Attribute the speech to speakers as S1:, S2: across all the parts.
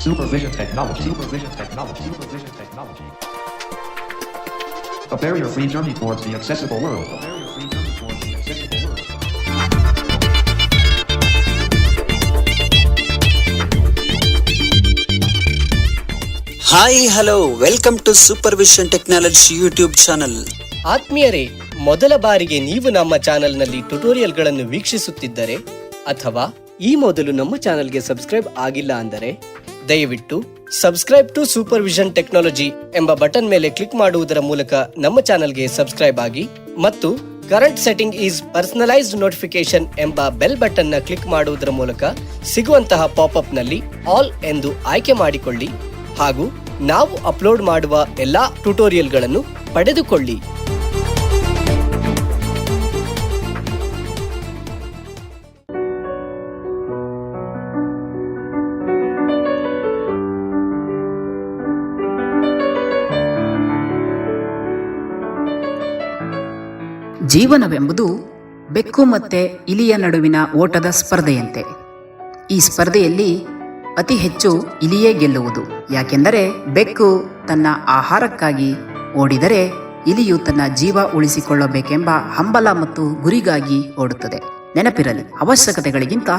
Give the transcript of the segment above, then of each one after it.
S1: Supervision technology. Supervision technology. Supervision technology. A barrier-free journey towards the accessible world. A barrier-free journey towards the accessible world.
S2: Hi hello welcome to Supervision Technology YouTube channel.
S3: ಆತ್ಮೀಯರೇ, ಮೊದಲ ಬಾರಿಗೆ ನೀವು ನಮ್ಮ ಚಾನೆಲ್ನಲ್ಲಿ ಟ್ಯುಟೋರಿಯಲ್ಗಳನ್ನು ವೀಕ್ಷಿಸುತ್ತಿದ್ದರೆ ಅಥವಾ ಈ ಮೊದಲು ನಮ್ಮ ಚಾನೆಲ್ಗೆ ಸಬ್ಸ್ಕ್ರೈಬ್ ಆಗಿಲ್ಲ ಅಂದರೆ ದಯವಿಟ್ಟು ಸಬ್ಸ್ಕ್ರೈಬ್ ಟು ಸೂಪರ್ವಿಷನ್ ಟೆಕ್ನಾಲಜಿ ಎಂಬ ಬಟನ್ ಮೇಲೆ ಕ್ಲಿಕ್ ಮಾಡುವುದರ ಮೂಲಕ ನಮ್ಮ ಚಾನೆಲ್ಗೆ ಸಬ್ಸ್ಕ್ರೈಬ್ ಆಗಿ ಮತ್ತು current setting is personalised notification ಎಂಬ ಬೆಲ್ ಬಟನ್ ನ ಕ್ಲಿಕ್ ಮಾಡುವುದರ ಮೂಲಕ ಸಿಗುವಂತಹ ಪಾಪ್ಅಪ್ ನಲ್ಲಿ ಆಲ್ ಎಂದು ಆಯ್ಕೆ ಮಾಡಿಕೊಳ್ಳಿ ಹಾಗೂ ನಾವು ಅಪ್ಲೋಡ್ ಮಾಡುವ ಎಲ್ಲಾ ಟ್ಯುಟೋರಿಯಲ್ಗಳನ್ನು ಪಡೆದುಕೊಳ್ಳಿ.
S4: ಜೀವನವೆಂಬುದು ಬೆಕ್ಕು ಮತ್ತೆ ಇಲಿಯ ನಡುವಿನ ಓಟದ ಸ್ಪರ್ಧೆಯಂತೆ. ಈ ಸ್ಪರ್ಧೆಯಲ್ಲಿ ಅತಿ ಹೆಚ್ಚು ಇಲಿಯೇ ಗೆಲ್ಲುವುದು. ಯಾಕೆಂದರೆ ಬೆಕ್ಕು ತನ್ನ ಆಹಾರಕ್ಕಾಗಿ ಓಡಿದರೆ ಇಲಿಯು ತನ್ನ ಜೀವ ಉಳಿಸಿಕೊಳ್ಳಬೇಕೆಂಬ ಹಂಬಲ ಮತ್ತು ಗುರಿಗಾಗಿ ಓಡುತ್ತದೆ. ನೆನಪಿರಲಿ, ಅವಶ್ಯಕತೆಗಳಿಗಿಂತ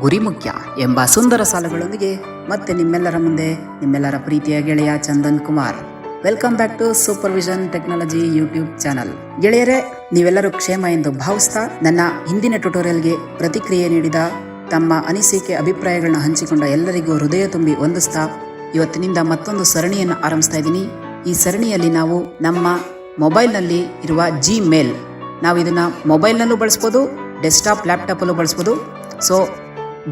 S4: ಗುರಿ ಮುಖ್ಯ ಎಂಬ ಸುಂದರ ಸಾಲುಗಳೊಂದಿಗೆ ಮತ್ತೆ ನಿಮ್ಮೆಲ್ಲರ ಮುಂದೆ ನಿಮ್ಮೆಲ್ಲರ ಪ್ರೀತಿಯ ಗೆಳೆಯ Chandan Kumar. Welcome back to Supervision Technology YouTube channel. ಗೆಳೆಯರೇ, ನೀವೆಲ್ಲರೂ ಕ್ಷೇಮ ಎಂದು ಭಾವಿಸ್ತಾ ನನ್ನ ಹಿಂದಿನ ಟ್ಯುಟೋರಿಯಲ್ಗೆ ಪ್ರತಿಕ್ರಿಯೆ ನೀಡಿದ, ತಮ್ಮ ಅನಿಸಿಕೆ ಅಭಿಪ್ರಾಯಗಳನ್ನ ಹಂಚಿಕೊಂಡ ಎಲ್ಲರಿಗೂ ಹೃದಯ ತುಂಬಿ ವಂದಿಸ್ತಾ ಇವತ್ತಿನಿಂದ ಮತ್ತೊಂದು ಸರಣಿಯನ್ನು ಆರಂಭಿಸ್ತಾ ಇದ್ದೀನಿ. ಈ ಸರಣಿಯಲ್ಲಿ ನಾವು ನಮ್ಮ ಮೊಬೈಲ್ನಲ್ಲಿ ಇರುವ ಜಿಮೇಲ್, ನಾವು ಇದನ್ನು ಮೊಬೈಲ್ನಲ್ಲೂ ಬಳಸ್ಬೋದು, ಡೆಸ್ಕ್ಟಾಪ್ ಲ್ಯಾಪ್ಟಾಪಲ್ಲೂ ಬಳಸ್ಬೋದು. ಸೊ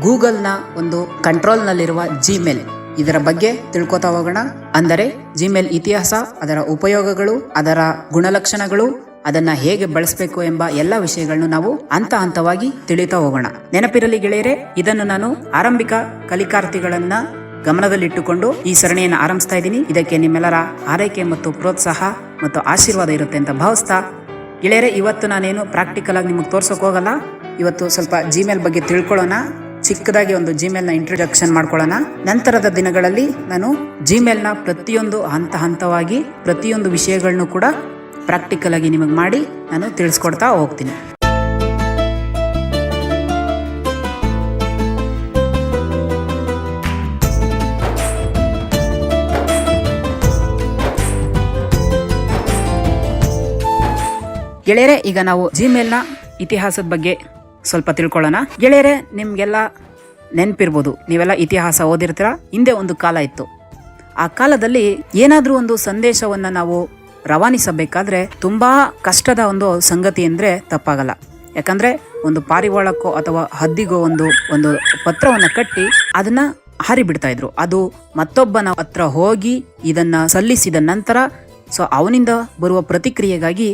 S4: ಗೂಗಲ್ನ ಒಂದು ಕಂಟ್ರೋಲ್ನಲ್ಲಿರುವ ಜಿಮೇಲ್, ಇದರ ಬಗ್ಗೆ ತಿಳ್ಕೊತಾ ಹೋಗೋಣ. ಅಂದರೆ ಜಿಮೇಲ್ ಇತಿಹಾಸ, ಅದರ ಉಪಯೋಗಗಳು, ಅದರ ಗುಣಲಕ್ಷಣಗಳು, ಅದನ್ನ ಹೇಗೆ ಬಳಸಬೇಕು ಎಂಬ ಎಲ್ಲ ವಿಷಯಗಳನ್ನು ನಾವು ಹಂತ ಹಂತವಾಗಿ ತಿಳಿತಾ ಹೋಗೋಣ. ನೆನಪಿರಲಿ ಗೆಳೆಯರೆ, ಇದನ್ನು ನಾನು ಆರಂಭಿಕ ಕಲಿಕಾರ್ಥಿಗಳನ್ನ ಗಮನದಲ್ಲಿಟ್ಟುಕೊಂಡು ಈ ಸರಣಿಯನ್ನು ಆರಂಭಿಸ್ತಾ ಇದ್ದೀನಿ. ಇದಕ್ಕೆ ನಿಮ್ಮೆಲ್ಲರ ಆರೈಕೆ ಮತ್ತು ಪ್ರೋತ್ಸಾಹ ಮತ್ತು ಆಶೀರ್ವಾದ ಇರುತ್ತೆ ಅಂತ ಭಾವಿಸ್ತಾ, ಗೆಳೆಯರೆ, ಇವತ್ತು ನಾನೇನು ಪ್ರಾಕ್ಟಿಕಲ್ ಆಗಿ ನಿಮಗೆ ತೋರ್ಸೋಕೆ ಹೋಗಲ್ಲ. ಇವತ್ತು ಸ್ವಲ್ಪ ಜಿಮೇಲ್ ಬಗ್ಗೆ ತಿಳ್ಕೊಳ್ಳೋಣ. ಚಿಕ್ಕದಾಗಿ ಒಂದು ಜಿಮೇಲ್ನ ಇಂಟ್ರೊಡಕ್ಷನ್ ಮಾಡ್ಕೊಳ್ಳೋಣ. ನಂತರದ ದಿನಗಳಲ್ಲಿ ನಾನು ಜಿಮೇಲ್ನ ಪ್ರತಿಯೊಂದು ಹಂತ ಹಂತವಾಗಿ ಪ್ರತಿಯೊಂದು ವಿಷಯಗಳನ್ನು ಕೂಡ ಪ್ರಾಕ್ಟಿಕಲ್ ಆಗಿ ನಿಮಗೆ ಮಾಡಿ ನಾನು ತಿಳಿಸ್ಕೊಡ್ತಾ ಹೋಗ್ತೀನಿ. ಗೆಳೆಯರೆ, ಈಗ ನಾವು ಜಿಮೇಲ್ನ ಇತಿಹಾಸದ ಬಗ್ಗೆ ಸ್ವಲ್ಪ ತಿಳ್ಕೊಳ್ಳೋಣ. ಗೆಳೆಯರೆ, ನಿಮ್ಗೆಲ್ಲ ನೆನಪಿರ್ಬೋದು, ನೀವೆಲ್ಲ ಇತಿಹಾಸ ಓದಿರ್ತೀರ. ಹಿಂದೆ ಒಂದು ಕಾಲ ಇತ್ತು. ಆ ಕಾಲದಲ್ಲಿ ಏನಾದ್ರೂ ಒಂದು ಸಂದೇಶವನ್ನ ನಾವು ರವಾನಿಸಬೇಕಾದ್ರೆ ತುಂಬಾ ಕಷ್ಟದ ಒಂದು ಸಂಗತಿ ಅಂದ್ರೆ ತಪ್ಪಾಗಲ್ಲ. ಯಾಕಂದ್ರೆ ಒಂದು ಪಾರಿವಾಳಕ್ಕೋ ಅಥವಾ ಹದ್ದಿಗೋ ಒಂದು ಪತ್ರವನ್ನ ಕಟ್ಟಿ ಅದನ್ನ ಹಾರಿಬಿಡ್ತಾ ಇದ್ರು. ಅದು ಮತ್ತೊಬ್ಬನ ಹತ್ರ ಹೋಗಿ ಇದನ್ನ ಸಲ್ಲಿಸಿದ ನಂತರ ಸೊ ಅವನಿಂದ ಬರುವ ಪ್ರತಿಕ್ರಿಯೆಗಾಗಿ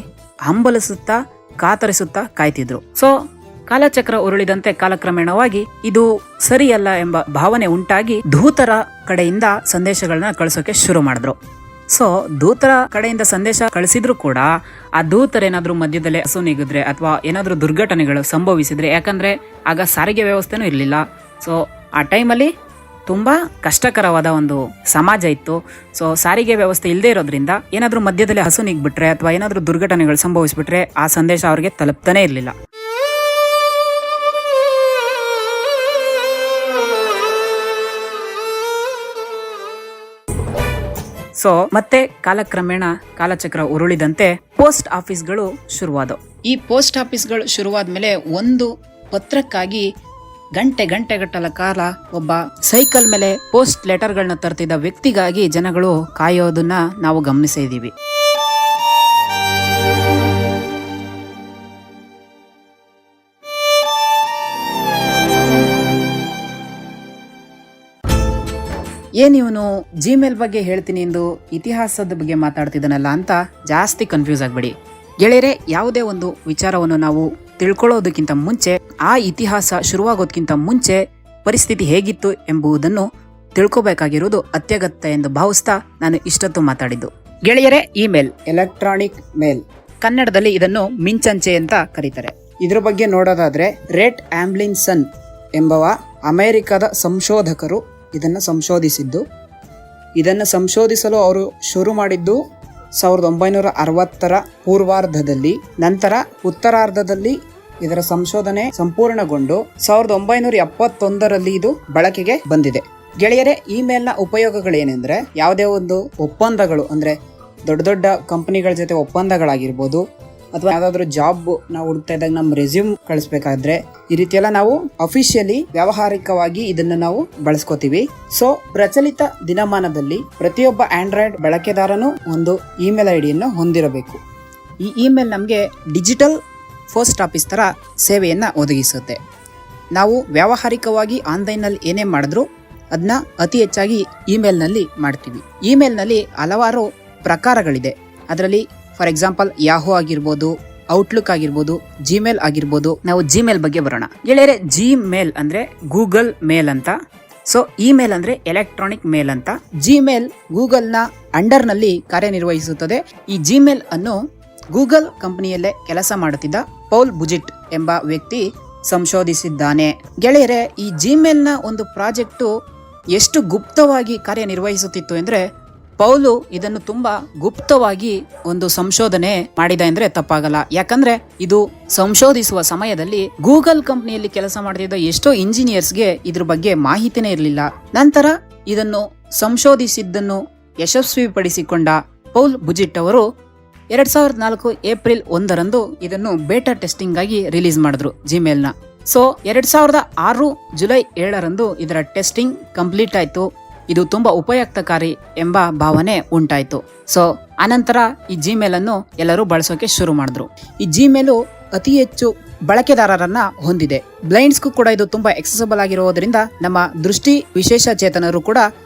S4: ಹಂಬಲಿಸುತ್ತಾ ಕಾತರಿಸುತ್ತಾ ಕಾಯ್ತಿದ್ರು. ಸೊ ಕಾಲಚಕ್ರ ಉರುಳಿದಂತೆ ಕಾಲಕ್ರಮೇಣವಾಗಿ ಇದು ಸರಿಯಲ್ಲ ಎಂಬ ಭಾವನೆ ಉಂಟಾಗಿ ದೂತರ ಕಡೆಯಿಂದ ಸಂದೇಶಗಳನ್ನ ಕಳಿಸೋಕೆ ಶುರು ಮಾಡಿದ್ರು. ಸೊ ದೂತರ ಕಡೆಯಿಂದ ಸಂದೇಶ ಕಳಿಸಿದ್ರು ಕೂಡ ಆ ದೂತರೇನಾದ್ರೂ ಮಧ್ಯದಲ್ಲೇ ಅಸುನೀಗಿದ್ರೆ ಅಥವಾ ಏನಾದ್ರೂ ದುರ್ಘಟನೆಗಳು ಸಂಭವಿಸಿದ್ರೆ, ಯಾಕಂದ್ರೆ ಆಗ ಸಾರಿಗೆ ವ್ಯವಸ್ಥೆನೂ ಇರಲಿಲ್ಲ. ಸೊ ಆ ಟೈಮಲ್ಲಿ ತುಂಬಾ ಕಷ್ಟಕರವಾದ ಒಂದು ಸಮಾಜ ಇತ್ತು. ಸೊ ಸಾರಿಗೆ ವ್ಯವಸ್ಥೆ ಇಲ್ಲದೆ ಇರೋದ್ರಿಂದ ಏನಾದ್ರೂ ಮಧ್ಯದಲ್ಲಿ ಹಸುನೀಗ್ಬಿಟ್ರೆ ಅಥವಾ ಏನಾದ್ರೂ ದುರ್ಘಟನೆಗಳು ಸಂಭವಿಸ್ಬಿಟ್ರೆ ಆ ಸಂದೇಶ ಅವ್ರಿಗೆ ತಲುಪ್ತಾನೆ ಇರಲಿಲ್ಲ. ಸೊ ಮತ್ತೆ ಕಾಲಕ್ರಮೇಣ ಕಾಲಚಕ್ರ ಉರುಳಿದಂತೆ ಪೋಸ್ಟ್ ಆಫೀಸ್ಗಳು ಶುರುವಾದವು. ಈ ಪೋಸ್ಟ್ ಆಫೀಸ್ಗಳು ಶುರುವಾದ್ಮೇಲೆ ಒಂದು ಪತ್ರಕ್ಕಾಗಿ ಗಂಟೆಗಟ್ಟಲ ಕಾಲ ಒಬ್ಬ ಸೈಕಲ್ ಮೇಲೆ ಪೋಸ್ಟ್ ಲೆಟರ್ಗಳನ್ನ ತರ್ತಿದ್ದ ವ್ಯಕ್ತಿಗಾಗಿ ಜನಗಳು ಕಾಯೋದನ್ನ ನಾವು ಗಮನಿಸಿದೀವಿ. ಏನಿವನು ಜಿಮೇಲ್ ಬಗ್ಗೆ ಹೇಳ್ತೀನಿ ಎಂದು ಇತಿಹಾಸದ ಬಗ್ಗೆ ಮಾತಾಡ್ತಿದ್ದಾನಲ್ಲ ಅಂತ ಜಾಸ್ತಿ ಕನ್ಫ್ಯೂಸ್ ಆಗ್ಬೇಡಿ ಗೆಳೆಯರೆ. ಯಾವುದೇ ಒಂದು ವಿಚಾರವನ್ನು ನಾವು ತಿಳ್ಕೊಳ್ಳೋದಕ್ಕಿಂತ ಮುಂಚೆ, ಆ ಇತಿಹಾಸ ಶುರುವಾಗೋದಕ್ಕಿಂತ ಮುಂಚೆ ಪರಿಸ್ಥಿತಿ ಹೇಗಿತ್ತು ಎಂಬುದನ್ನು ತಿಳ್ಕೋಬೇಕಾಗಿರುವುದು ಅತ್ಯಗತ್ಯ ಎಂದು ಭಾವಿಸ್ತಾ ನಾನು ಇಷ್ಟೊತ್ತು ಮಾತಾಡಿದ್ದು. ಗೆಳೆಯರೆ, ಇಮೇಲ್, ಎಲೆಕ್ಟ್ರಾನಿಕ್ ಮೇಲ್ ಕನ್ನಡದಲ್ಲಿ ಇದನ್ನು ಮಿಂಚಂಚೆ ಅಂತ ಕರೀತಾರೆ. ಇದ್ರ ಬಗ್ಗೆ ನೋಡೋದಾದ್ರೆ ರೆಟ್ ಆಂಬ್ಲಿನ್ಸನ್ ಎಂಬವ ಅಮೆರಿಕದ ಸಂಶೋಧಕರು ಇದನ್ನು ಸಂಶೋಧಿಸಿದ್ದು. ಇದನ್ನು ಸಂಶೋಧಿಸಲು ಅವರು ಶುರು ಮಾಡಿದ್ದು 1960ರ ಪೂರ್ವಾರ್ಧದಲ್ಲಿ. ನಂತರ ಉತ್ತರಾರ್ಧದಲ್ಲಿ ಇದರ ಸಂಶೋಧನೆ ಸಂಪೂರ್ಣಗೊಂಡು 1971ರಲ್ಲಿ ಇದು ಬಳಕೆಗೆ ಬಂದಿದೆ. ಗೆಳೆಯರೆ, ಇಮೇಲ್ನ ಉಪಯೋಗಗಳೇನೆಂದ್ರೆ ಯಾವುದೇ ಒಂದು ಒಪ್ಪಂದಗಳು ಅಂದ್ರೆ ದೊಡ್ಡ ದೊಡ್ಡ ಕಂಪನಿಗಳ ಜೊತೆ ಒಪ್ಪಂದಗಳಾಗಿರ್ಬೋದು, ಅಥವಾ ಯಾವ್ದಾದ್ರು ಜಾಬ್ ನಾವು ಹುಡುಕ್ತಾ ಇದ್ದಾಗ ನಮ್ಮ ರೆಸ್ಯೂಮ್ ಕಳಿಸ್ಬೇಕಾದ್ರೆ ಈ ರೀತಿ ಎಲ್ಲ ನಾವು ಅಫಿಷಿಯಲಿ ವ್ಯಾವಹಾರಿಕವಾಗಿ ಇದನ್ನ ನಾವು ಬಳಸ್ಕೋತೀವಿ. ಸೊ ಪ್ರಚಲಿತ ದಿನಮಾನದಲ್ಲಿ ಪ್ರತಿಯೊಬ್ಬ ಆಂಡ್ರಾಯ್ಡ್ ಬಳಕೆದಾರನು ಒಂದು ಇಮೇಲ್ ಐಡಿಯನ್ನು ಹೊಂದಿರಬೇಕು. ಈ ಇಮೇಲ್ ನಮಗೆ ಡಿಜಿಟಲ್ ಪೋಸ್ಟ್ ಆಫೀಸ್ ತರ ಸೇವೆಯನ್ನ ಒದಗಿಸುತ್ತೆ. ನಾವು ವ್ಯಾವಹಾರಿಕವಾಗಿ ಆನ್ಲೈನ್ನಲ್ಲಿ ಏನೇ ಮಾಡಿದ್ರು ಅದನ್ನ ಅತಿ ಹೆಚ್ಚಾಗಿ ಇಮೇಲ್ನಲ್ಲಿ ಮಾಡ್ತೀವಿ. ಇಮೇಲ್ನಲ್ಲಿ ಹಲವಾರು ಪ್ರಕಾರಗಳಿದೆ. ಅದರಲ್ಲಿ ಫಾರ್ ಎಕ್ಸಾಂಪಲ್ ಯಾಹೂ ಆಗಿರ್ಬೋದು, ಔಟ್ಲುಕ್ ಆಗಿರ್ಬೋದು, ಜಿಮೇಲ್ ಆಗಿರ್ಬೋದು. ನಾವು ಜಿಮೇಲ್ ಬಗ್ಗೆ ಬರೋಣ. ಗೆಳೆಯರೆ, ಜಿಮೇಲ್ ಅಂದ್ರೆ ಗೂಗಲ್ ಮೇಲ್ ಅಂತ. ಸೊ ಇಮೇಲ್ ಅಂದ್ರೆ ಎಲೆಕ್ಟ್ರಾನಿಕ್ ಮೇಲ್ ಅಂತ. ಜಿಮೇಲ್ ಗೂಗಲ್ ನ ಅಂಡರ್ ನಲ್ಲಿ ಕಾರ್ಯನಿರ್ವಹಿಸುತ್ತದೆ. ಈ ಜಿಮೇಲ್ ಅನ್ನು ಗೂಗಲ್ ಕಂಪನಿಯಲ್ಲೇ ಕೆಲಸ ಮಾಡುತ್ತಿದ್ದ ಪೌಲ್ ಬುಜಿಟ್ ಎಂಬ ವ್ಯಕ್ತಿ ಸಂಶೋಧಿಸಿದ್ದಾನೆ. ಗೆಳೆಯರೆ, ಈ ಜಿಮೇಲ್ ನ ಒಂದು ಪ್ರಾಜೆಕ್ಟು ಎಷ್ಟು ಗುಪ್ತವಾಗಿ ಕಾರ್ಯನಿರ್ವಹಿಸುತ್ತಿತ್ತು ಅಂದ್ರೆ ಪೌಲು ಇದನ್ನು ತುಂಬಾ ಗುಪ್ತವಾಗಿ ಒಂದು ಸಂಶೋಧನೆ ಮಾಡಿದ ಅಂದ್ರೆ ತಪ್ಪಾಗಲ್ಲ. ಯಾಕಂದ್ರೆ ಇದು ಸಂಶೋಧಿಸುವ ಸಮಯದಲ್ಲಿ ಗೂಗಲ್ ಕಂಪನಿಯಲ್ಲಿ ಕೆಲಸ ಮಾಡ್ತಿದ್ದ ಎಷ್ಟೋ ಇಂಜಿನಿಯರ್ಸ್ಗೆ ಇದ್ರ ಬಗ್ಗೆ ಮಾಹಿತಿನೇ ಇರಲಿಲ್ಲ. ನಂತರ ಇದನ್ನು ಸಂಶೋಧಿಸಿದ್ದನ್ನು ಯಶಸ್ವಿಪಡಿಸಿಕೊಂಡ ಪೌಲ್ ಬುಜಿಟ್ ಅವರು 2004 ಏಪ್ರಿಲ್ 1ರಂದು ಇದನ್ನು ಬೇಟಾ ಟೆಸ್ಟಿಂಗ್ ಆಗಿ ರಿಲೀಸ್ ಮಾಡಿದ್ರು ಜಿಮೇಲ್ ನ. ಸೊ 2006 ಜುಲೈ 7ರಂದು ಇದರ ಟೆಸ್ಟಿಂಗ್ ಕಂಪ್ಲೀಟ್ ಆಯ್ತು. ಇದು ತುಂಬಾ ಉಪಯುಕ್ತಕಾರಿ ಎಂಬ ಭಾವನೆ ಉಂಟಾಯ್ತು. ಸೊ ಅನಂತರ ಈ ಜಿಮೇಲ್ ಅನ್ನು ಎಲ್ಲರೂ ಬಳಸೋಕೆ ಶುರು ಮಾಡಿದ್ರು. ಈ ಜಿಮೇಲು ಅತಿ ಹೆಚ್ಚು ಬಳಕೆದಾರರನ್ನ ಹೊಂದಿದೆ. ಬ್ಲೈಂಡ್ಸ್ಗೂ ಕೂಡ ಇದು ತುಂಬಾ ಎಕ್ಸೆಸಿಬಲ್ ಆಗಿರೋದ್ರಿಂದ ನಮ್ಮ ದೃಷ್ಟಿ ವಿಶೇಷ ಚೇತನರು ಕೂಡ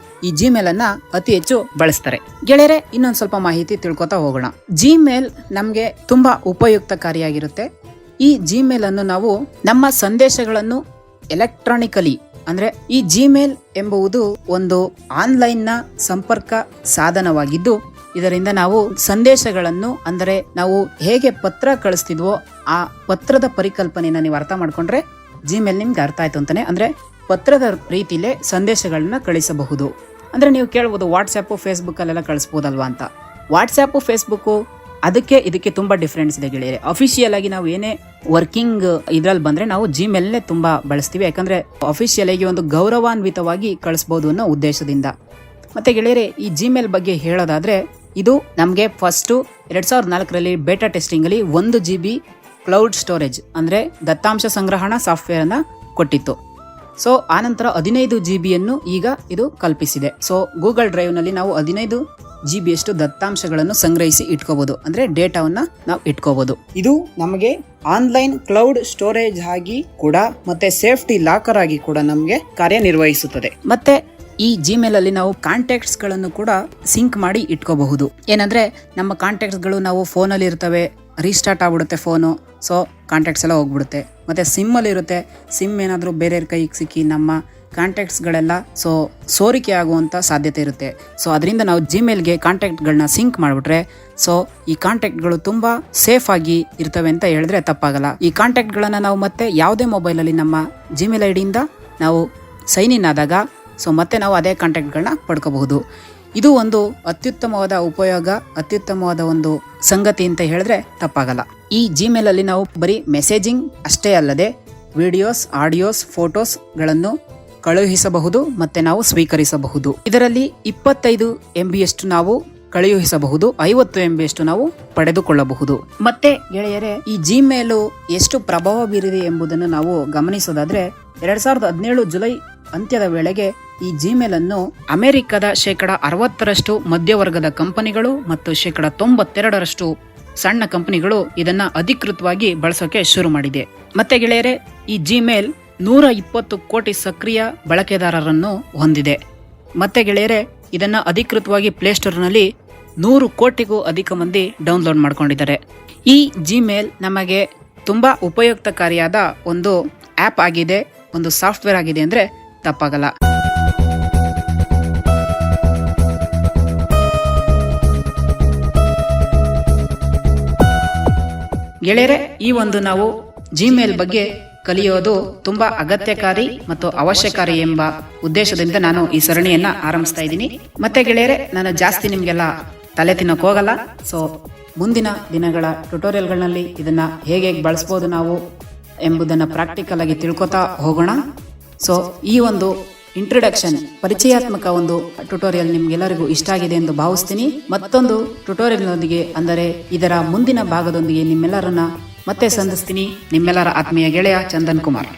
S4: ಈ ಜಿಮೇಲ್ ಅನ್ನ ಅತಿ ಹೆಚ್ಚು ಬಳಸ್ತಾರೆ. ಗೆಳೆಯರೆ, ಇನ್ನೊಂದ್ ಸ್ವಲ್ಪ ಮಾಹಿತಿ ತಿಳ್ಕೊತಾ ಹೋಗೋಣ. ಜಿಮೇಲ್ ನಮ್ಗೆ ತುಂಬಾ ಉಪಯುಕ್ತಕಾರಿಯಾಗಿರುತ್ತೆ. ಈ ಜಿಮೇಲ್ ಅನ್ನು ನಾವು ನಮ್ಮ ಸಂದೇಶಗಳನ್ನು ಎಲೆಕ್ಟ್ರಾನಿಕಲಿ ಅಂದ್ರೆ ಈ ಜಿಮೇಲ್ ಎಂಬುದು ಒಂದು ಆನ್ಲೈನ್ ನ ಸಂಪರ್ಕ ಸಾಧನವಾಗಿದ್ದು, ಇದರಿಂದ ನಾವು ಸಂದೇಶಗಳನ್ನು ಅಂದರೆ ನಾವು ಹೇಗೆ ಪತ್ರ ಕಳಿಸ್ತಿದ್ವೋ ಆ ಪತ್ರದ ಪರಿಕಲ್ಪನೆಯನ್ನ ನೀವು ಅರ್ಥ ಮಾಡ್ಕೊಂಡ್ರೆ ಜಿಮೇಲ್ ನಿಮ್ಗೆ ಅರ್ಥ ಆಯ್ತು ಅಂತಾನೆ. ಅಂದ್ರೆ ಪತ್ರದ ರೀತಿಲೇ ಸಂದೇಶಗಳನ್ನ ಕಳಿಸಬಹುದು. ಅಂದ್ರೆ ನೀವು ಕೇಳ್ಬೋದು, ವಾಟ್ಸ್ಆಪ್ ಫೇಸ್ಬುಕ್ ಅಲ್ಲೆಲ್ಲ ಕಳಿಸ್ಬೋದಲ್ವಾ ಅಂತ. ವಾಟ್ಸ್ಆಪ್ ಫೇಸ್ಬುಕ್ ಅದಕ್ಕೆ ಇದಕ್ಕೆ ತುಂಬಾ ಡಿಫ್ರೆನ್ಸ್ ಇದೆ ಗೆಳೆಯರೆ. ಅಫಿಷಿಯಲ್ ಆಗಿ ನಾವು ಏನೇ ವರ್ಕಿಂಗ್ ಇದ್ರಲ್ಲಿ ಬಂದ್ರೆ ನಾವು ಜಿಮೇಲ್ನೇ ತುಂಬಾ ಬಳಸ್ತೀವಿ. ಯಾಕಂದ್ರೆ ಅಫಿಷಿಯಲ್ ಆಗಿ ಒಂದು ಗೌರವಾನ್ವಿತವಾಗಿ ಕಳಿಸಬಹುದು ಅನ್ನೋ ಉದ್ದೇಶದಿಂದ. ಮತ್ತೆ ಗೆಳೆಯರೆ, ಈ ಜಿಮೇಲ್ ಬಗ್ಗೆ ಹೇಳೋದಾದ್ರೆ ಇದು ನಮ್ಗೆ ಫಸ್ಟ್ 2004ರಲ್ಲಿ ಬೇಟಾ ಟೆಸ್ಟಿಂಗ್ ಅಲ್ಲಿ 1 GB ಕ್ಲೌಡ್ ಸ್ಟೋರೇಜ್ ಅಂದ್ರೆ ದತ್ತಾಂಶ ಸಂಗ್ರಹಣಾ ಸಾಫ್ಟ್ವೇರ್ ಅನ್ನ ಕೊಟ್ಟಿತ್ತು. ಸೊ ಆನಂತರ 15 GBಯನ್ನು ಈಗ ಇದು ಕಲ್ಪಿಸಿದೆ. ಸೊ ಗೂಗಲ್ ಡ್ರೈವ್ ನಲ್ಲಿ ನಾವು 15 GB ಅಷ್ಟು ದತ್ತಾಂಶಗಳನ್ನು ಸಂಗ್ರಹಿಸಿ ಇಟ್ಕೋಬಹುದು, ಅಂದ್ರೆ ಡೇಟಾವನ್ನ ನಾವು ಇಟ್ಕೋಬಹುದು. ಇದು ನಮಗೆ ಆನ್ಲೈನ್ ಕ್ಲೌಡ್ ಸ್ಟೋರೇಜ್ ಆಗಿ ಕೂಡ ಮತ್ತೆ ಸೇಫ್ಟಿ ಲಾಕರ್ ಆಗಿ ಕೂಡ ನಮಗೆ ಕಾರ್ಯನಿರ್ವಹಿಸುತ್ತದೆ. ಮತ್ತೆ ಈ ಜಿಮೇಲ್ ಅಲ್ಲಿ ನಾವು ಕಾಂಟ್ಯಾಕ್ಟ್ಸ್ ಗಳನ್ನು ಕೂಡ ಸಿಂಕ್ ಮಾಡಿ ಇಟ್ಕೋಬಹುದು. ಏನಂದ್ರೆ ನಮ್ಮ ಕಾಂಟ್ಯಾಕ್ಟ್ಸ್ ಗಳು ನಾವು ಫೋನ್ ಅಲ್ಲಿ ಇರ್ತವೆ, ರೀಸ್ಟಾರ್ಟ್ ಆಗ್ಬಿಡುತ್ತೆ ಫೋನು. ಸೊ ಕಾಂಟ್ಯಾಕ್ಟ್ಸ್ ಎಲ್ಲ ಹೋಗ್ಬಿಡುತ್ತೆ. ಮತ್ತೆ ಸಿಮ್ ಅಲ್ಲಿ ಇರುತ್ತೆ, ಸಿಮ್ ಏನಾದ್ರೂ ಬೇರೆ ಕೈಗೆ ಸಿಕ್ಕಿ ನಮ್ಮ ಕಾಂಟ್ಯಾಕ್ಟ್ಸ್ ಗಳೆಲ್ಲ ಸೋರಿಕೆ ಆಗುವಂತ ಸಾಧ್ಯತೆ ಇರುತ್ತೆ. ಸೊ ಅದರಿಂದ ನಾವು ಜಿಮೇಲ್ಗೆ ಕಾಂಟ್ಯಾಕ್ಟ್ಗಳನ್ನ ಸಿಂಕ್ ಮಾಡ್ಬಿಟ್ರೆ ಸೊ ಈ ಕಾಂಟ್ಯಾಕ್ಟ್ಗಳು ತುಂಬಾ ಸೇಫ್ ಆಗಿ ಇರ್ತವೆ ಅಂತ ಹೇಳಿದ್ರೆ ತಪ್ಪಾಗಲ್ಲ. ಈ ಕಾಂಟ್ಯಾಕ್ಟ್ಗಳನ್ನ ನಾವು ಮತ್ತೆ ಯಾವುದೇ ಮೊಬೈಲ್ ಅಲ್ಲಿ ನಮ್ಮ ಜಿಮೇಲ್ ಐಡಿಯಿಂದ ನಾವು ಸೈನ್ ಇನ್ ಆದಾಗ ಸೊ ಮತ್ತೆ ನಾವು ಅದೇ ಕಾಂಟ್ಯಾಕ್ಟ್ಗಳನ್ನ ಪಡ್ಕೋಬಹುದು. ಇದು ಒಂದು ಅತ್ಯುತ್ತಮವಾದ ಉಪಯೋಗ, ಅತ್ಯುತ್ತಮವಾದ ಒಂದು ಸಂಗತಿ ಅಂತ ಹೇಳಿದ್ರೆ ತಪ್ಪಾಗಲ್ಲ. ಈ ಜಿಮೇಲ್ ಅಲ್ಲಿ ನಾವು ಬರೀ ಮೆಸೇಜಿಂಗ್ ಅಷ್ಟೇ ಅಲ್ಲದೆ ವಿಡಿಯೋಸ್, ಆಡಿಯೋಸ್, ಫೋಟೋಸ್ ಗಳನ್ನು ಕಳುಹಿಸಬಹುದು ಮತ್ತೆ ನಾವು ಸ್ವೀಕರಿಸಬಹುದು. ಇದರಲ್ಲಿ 25 MB ಅಷ್ಟು ನಾವು ಕಳುಹಿಸಬಹುದು, 50 MB ಅಷ್ಟು ನಾವು ಪಡೆದುಕೊಳ್ಳಬಹುದು. ಮತ್ತೆ ಗೆಳೆಯರೆ, ಈ ಜಿಮೇಲ್ ಎಷ್ಟು ಪ್ರಭಾವ ಬೀರಿದೆ ಎಂಬುದನ್ನು ನಾವು ಗಮನಿಸೋದಾದ್ರೆ 2017 ಜುಲೈ ಅಂತ್ಯದ ವೇಳೆಗೆ ಈ ಜಿಮೇಲ್ ಅನ್ನು ಅಮೆರಿಕದ 60% ಮಧ್ಯವರ್ಗದ ಕಂಪನಿಗಳು ಮತ್ತು 92% ಸಣ್ಣ ಕಂಪನಿಗಳು ಇದನ್ನ ಅಧಿಕೃತವಾಗಿ ಬಳಸೋಕೆ ಶುರು ಮಾಡಿದೆ. ಮತ್ತೆ ಗೆಳೆಯರೆ, ಈ ಜಿಮೇಲ್ 120 ಕೋಟಿ ಸಕ್ರಿಯ ಬಳಕೆದಾರರನ್ನು ಹೊಂದಿದೆ. ಮತ್ತೆ ಗೆಳೆಯರೆ, ಇದನ್ನ ಅಧಿಕೃತವಾಗಿ ಪ್ಲೇಸ್ಟೋರ್ ನಲ್ಲಿ 100 ಕೋಟಿಗೂ ಅಧಿಕ ಮಂದಿ ಡೌನ್ಲೋಡ್ ಮಾಡ್ಕೊಂಡಿದ್ದಾರೆ. ಈ ಜಿಮೇಲ್ ನಮಗೆ ತುಂಬಾ ಉಪಯುಕ್ತಕಾರಿಯಾದ ಒಂದು ಆಪ್ ಆಗಿದೆ, ಒಂದು ಸಾಫ್ಟ್ವೇರ್ ಆಗಿದೆ ಅಂದ್ರೆ ತಪ್ಪಾಗಲ್ಲ. ಗೆಳೆಯರೆ, ಈ ಒಂದು ನಾವು ಜಿಮೇಲ್ ಬಗ್ಗೆ ಕಲಿಯೋದು ತುಂಬಾ ಅಗತ್ಯಕಾರಿ ಮತ್ತು ಅವಶ್ಯಕಾರಿ ಎಂಬ ಉದ್ದೇಶದಿಂದ ನಾನು ಈ ಸರಣಿಯನ್ನ ಆರಂಭಿಸ್ತಾ ಇದ್ದೀನಿ. ಮತ್ತೆ ಗೆಳೆಯರೆ, ನಾನು ಜಾಸ್ತಿ ನಿಮ್ಗೆಲ್ಲ ತಲೆ ತಿನ್ನೋಕೆ ಹೋಗಲ್ಲ. ಸೊ ಮುಂದಿನ ದಿನಗಳ ಟ್ಯುಟೋರಿಯಲ್ಗಳಲ್ಲಿ ಇದನ್ನ ಹೇಗೆ ಬಳಸ್ಬೋದು ನಾವು ಎಂಬುದನ್ನು ಪ್ರಾಕ್ಟಿಕಲ್ ಆಗಿ ತಿಳ್ಕೊತಾ ಹೋಗೋಣ. ಸೊ ಈ ಒಂದು ಇಂಟ್ರೊಡಕ್ಷನ್, ಪರಿಚಯಾತ್ಮಕ ಒಂದು ಟ್ಯುಟೋರಿಯಲ್ ನಿಮ್ಗೆಲ್ಲರಿಗೂ ಇಷ್ಟ ಆಗಿದೆ ಎಂದು ಭಾವಿಸ್ತೀನಿ. ಮತ್ತೊಂದು ಟ್ಯುಟೋರಿಯಲ್ನೊಂದಿಗೆ, ಅಂದರೆ ಇದರ ಮುಂದಿನ ಭಾಗದೊಂದಿಗೆ ನಿಮ್ಮೆಲ್ಲರನ್ನ ಮತ್ತೆ ಸಂಧಿಸ್ತೀನಿ. ನಿಮ್ಮೆಲ್ಲರ ಆತ್ಮೀಯ ಗೆಳೆಯ ಚಂದನ್ ಕುಮಾರ್.